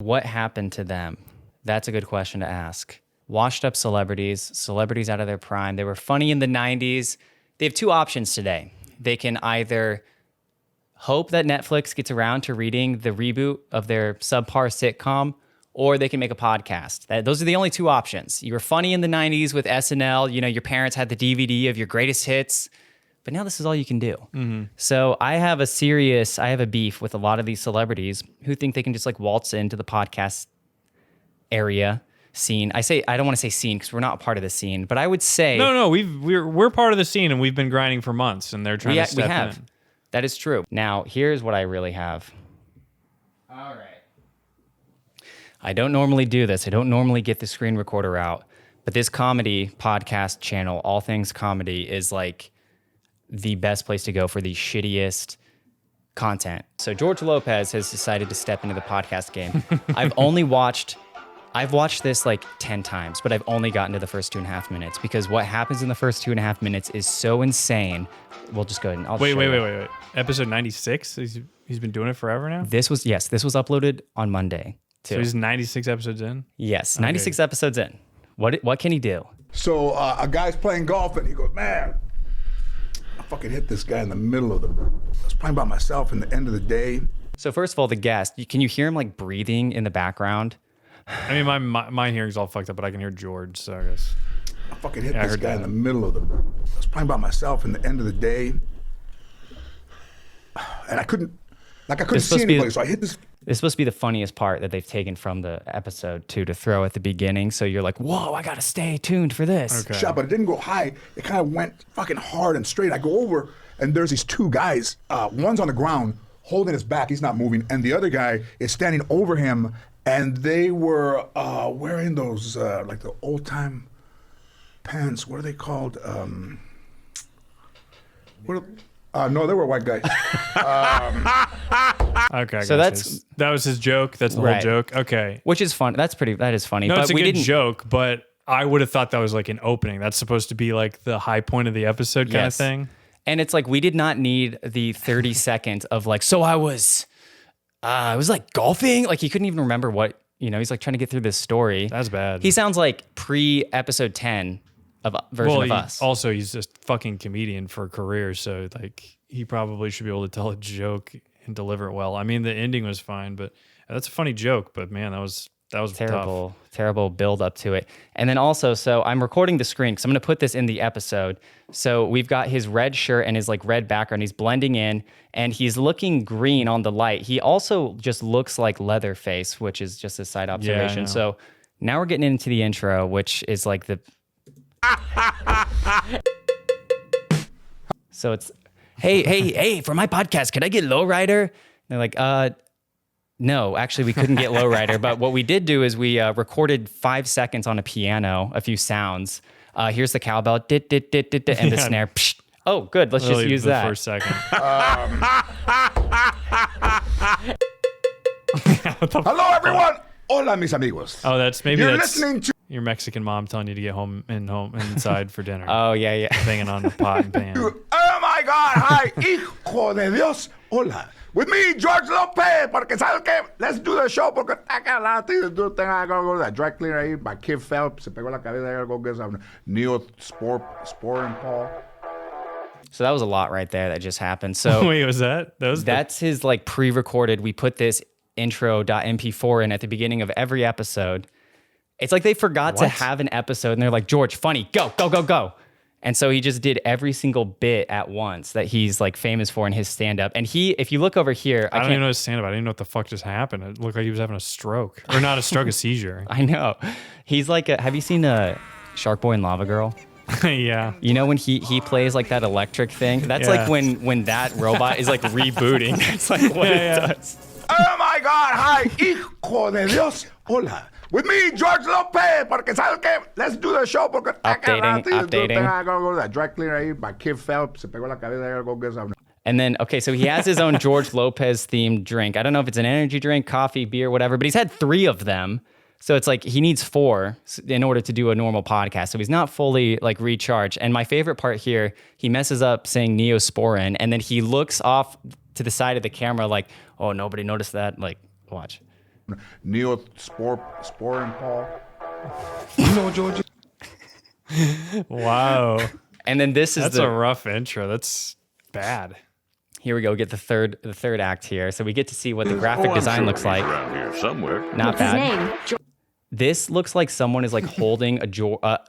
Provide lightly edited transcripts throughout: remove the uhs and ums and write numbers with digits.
What happened to them? That's a good question to ask. Washed up celebrities out of their prime. They were funny in the 90s. They have two options today. They can either hope that Netflix gets around to reading the reboot of their subpar sitcom, or they can make a podcast. Those are the only two options. You were funny in the 90s with SNL. You know, your parents had the DVD of your greatest hits, but now this is all you can do. Mm-hmm. So I have a beef with a lot of these celebrities who think they can just like waltz into the podcast area scene. I don't want to say scene because we're not a part of the scene, but I would say no. We're part of the scene and we've been grinding for months, and they're trying to step in. That is true. Now here's what I really have. All right. I don't normally do this. I don't normally get the screen recorder out, but this comedy podcast channel, All Things Comedy, is like the best place to go for the shittiest content. So George Lopez has decided to step into the podcast game. I've watched this like 10 times, but I've only gotten to the first 2.5 minutes because what happens in the first 2.5 minutes is so insane. We'll just go ahead and wait. Episode 96? He's been doing it forever now? This was uploaded on Monday too. So he's 96 episodes in? Yes, 96 episodes in. What can he do? So a guy's playing golf and he goes, man, I fucking hit this guy in the middle of I was playing by myself in the end of the day. So first of all, the guest, can you hear him like breathing in the background? I mean, my hearing's all fucked up, but I can hear George, so I guess. I fucking hit this guy in the middle of I was playing by myself in the end of the day. And I couldn't see anybody, so I hit this. It's supposed to be the funniest part that they've taken from the episode to throw at the beginning. So you're like, whoa, I gotta stay tuned for this. Okay. Shot, but it didn't go high. It kind of went fucking hard and straight. I go over, and there's these two guys. One's on the ground, holding his back. He's not moving. And the other guy is standing over him, and they were wearing those, like the old-time pants. What are they called? No, they were white guys. Okay, so that was his joke. That's the whole joke. Okay, which is fun. That is funny. No, but it's a good joke, but I would have thought that was like an opening. That's supposed to be like the high point of the episode kind of thing. And it's like we did not need the 30 seconds of like. So I was like golfing. Like he couldn't even remember what he's like trying to get through this story. That's bad. He sounds like pre-episode 10 version of us. Also, he's just fucking comedian for a career, so like he probably should be able to tell a joke and deliver it well. I mean, the ending was fine, but that's a funny joke. But man, that was terrible build up to it. And then also, so I'm recording the screen because I'm going to put this in the episode. So we've got his red shirt and his like red background. He's blending in, and he's looking green on the light. He also just looks like Leatherface, which is just a side observation. So now we're getting into the intro, which is like the. So it's, hey, for my podcast, could I get lowrider? And they're like, no, actually we couldn't get lowrider. But what we did do is we recorded 5 seconds on a piano, a few sounds. Here's the cowbell, dit, dit, dit, dit, dit, and the snare. Psh. Oh, good. Let's just use that. For a second. Hello, everyone. Hola, mis amigos. Oh, that's listening to your Mexican mom telling you to get home inside for dinner. Oh, yeah. Banging on the pot and pan. Oh my God! Hi, hijo de Dios. Hola. With me, George Lopez. Porque sabes que, let's do the show. Porque I got a lot of things to do. I gotta go to that dry cleaner ahí. My kid fell. Se pegó la cabeza. I gotta go get some Neosporin Paul. So that was a lot right there that just happened. So wait, was that? That's his like pre-recorded. We put this intro.mp4 in at the beginning of every episode. It's like they forgot to have an episode and they're like, George, funny, go. And so he just did every single bit at once that he's like famous for in his stand-up. And if you look over here, I don't even know his stand-up. I didn't know what the fuck just happened. It looked like he was having a stroke. Or not a stroke, a seizure. I know. He's like, have you seen Shark Boy and Lava Girl? Yeah. You know when he plays like that electric thing? That's like when that robot is like rebooting. That's like what it does. Oh my God! Hi, hijo de Dios. Hola. With me, George Lopez. Porque sabes que, let's do the show. Porque updating. I gotta go to that dry cleaner ahí. My kid fell. Se pegó la cabeza. I gotta go get some. And then, okay, so he has his own George Lopez themed drink. I don't know if it's an energy drink, coffee, beer, whatever, but he's had 3 of them. So it's like he needs 4 in order to do a normal podcast. So he's not fully like recharged. And my favorite part here, he messes up saying Neosporin, and then he looks off to the side of the camera like, oh, nobody noticed that. Like, watch. Neil Sporin Paul. You know Georgia? Wow. And then this is That's a rough intro. That's bad. here we go. Get the third act here. So we get to see what the graphic design looks like. Around here somewhere. Not bad. This looks like someone is like holding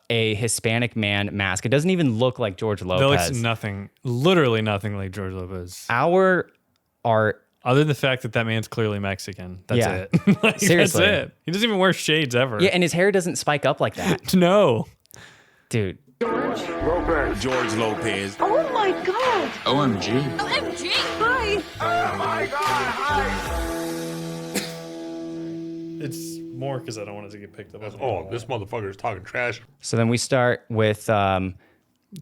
a Hispanic man mask. It doesn't even look like George That Lopez. looks nothing, literally nothing like George Lopez. Our art. Other than the fact that man's clearly Mexican. That's Yeah. it. Like, Seriously. That's it. He doesn't even wear shades ever. Yeah, and his hair doesn't spike up like that. No. Dude. George Lopez. Oh my God! OMG. OMG! Hi! It's more because I don't want it to get picked up. Oh, this motherfucker is talking trash. So then we start with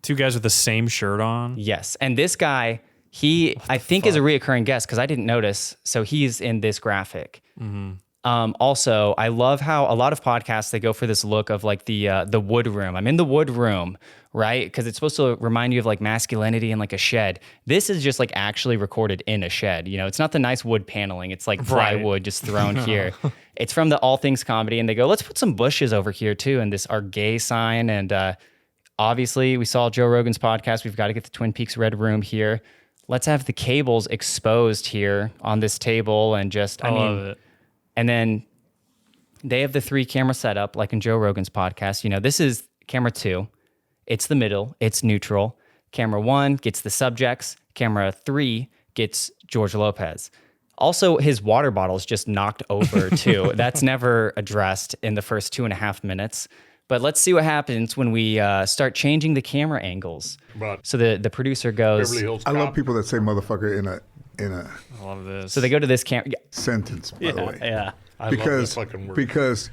Two guys with the same shirt on. yes, and this guy I think is a reoccurring guest because I didn't notice. So he's in this graphic. Also, I love how a lot of podcasts they go for this look of like the wood room. I'm in the wood room, right? Because it's supposed to remind you of like masculinity and like a shed. This is just like actually recorded in a shed. You know, it's not the nice wood paneling. It's like plywood just thrown here. It's from the All Things Comedy, and they go, let's put some bushes over here too, and this our gay sign. And obviously, we saw Joe Rogan's podcast. We've got to get the Twin Peaks Red Room here. Let's have the cables exposed here on this table, and just I love it. and then they have the 3 camera setup, like in Joe Rogan's podcast. You know, this is camera 2. It's the middle. It's neutral. Camera 1 gets the subjects. Camera 3 gets George Lopez. Also, his water bottle is just knocked over too. That's never addressed in the first 2.5 minutes. But let's see what happens when we start changing the camera angles. But So the producer goes, Beverly Hills I Cop. love people that say motherfucker in a I love this. so they go to this camera. sentence, by the way. Yeah. I Because love that fucking word. because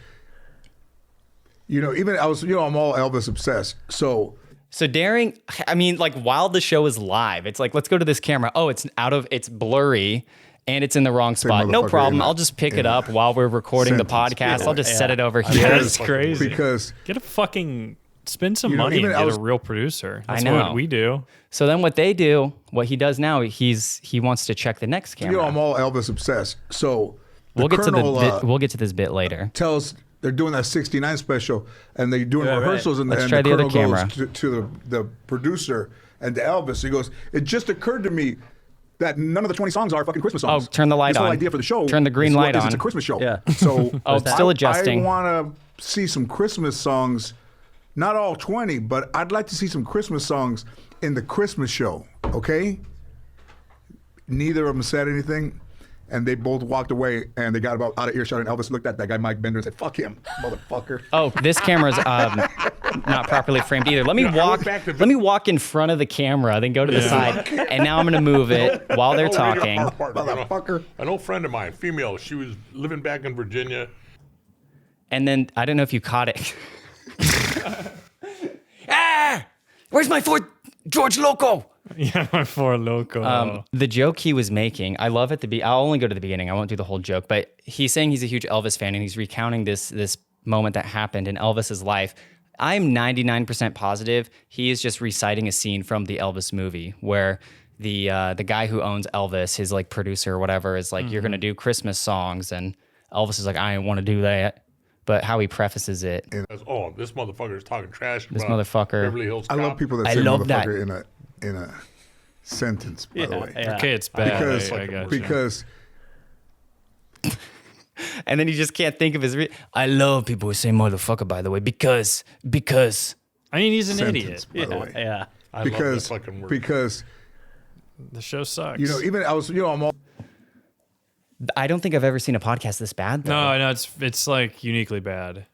you know, even I was, you know, I'm all Elvis obsessed. So So daring, I mean, like while the show is live, it's like, let's go to this camera. Oh, it's blurry and it's in the wrong spot. No motherfucker problem. in a- I'll just pick in it a up while we're recording the sentence. podcast. Yeah. I'll just set it over here. That's crazy. because Get a fucking spend some You know, money even and I get was- a real producer. That's know. what we do. So then what he does now, he wants to check the next you know, camera. I'm all Elvis obsessed. So We'll get Colonel, we'll get to this bit later. tells they're doing that 69 special and they're doing Yeah, right. rehearsals and, Let's and try the other Colonel camera. goes to the producer and to Elvis. He goes, it just occurred to me that none of the 20 songs are fucking Christmas songs. Oh, turn the light this whole on. idea for the show. Turn the green is what light it is. on. It's a Christmas show. Yeah. So Oh, it's still adjusting. I want to see some Christmas songs, not all 20, but I'd like to see some Christmas songs in the Christmas show. Okay. Neither of them said anything. And they both walked away, and they got about out of earshot. And Elvis looked at that guy, Mike Bender, and said, "Fuck him, motherfucker." Oh, this camera's not properly framed either. Let me walk in front of the camera, then go to the side, and now I'm gonna move it while they're talking. Motherfucker. An old friend of mine, female, she was living back in Virginia. And then I don't know if you caught it. Where's my fourth George Loco? Yeah, my four loco. The joke he was making, I love at I'll only go to the beginning. I won't do the whole joke, but he's saying he's a huge Elvis fan and he's recounting this moment that happened in Elvis's life. I'm 99% positive he is just reciting a scene from the Elvis movie where the guy who owns Elvis, his like producer or whatever, is like, you're gonna do Christmas songs, and Elvis is like, I don't want to do that. But how he prefaces it, Oh, this motherfucker is talking trash. This about motherfucker. Beverly Hills I Cop. love people that I say love that. motherfucker in a sentence. By the way, Okay, it's bad. because I got you. because and then he just can't think of his. I love people who say motherfucker. By the way, because I mean, he's an sentence. idiot. By the way, yeah. I because love that fucking word. because The show sucks. you know, even I was, you know, I'm all. I don't think I've ever seen a podcast this bad. Though. no, it's like uniquely bad.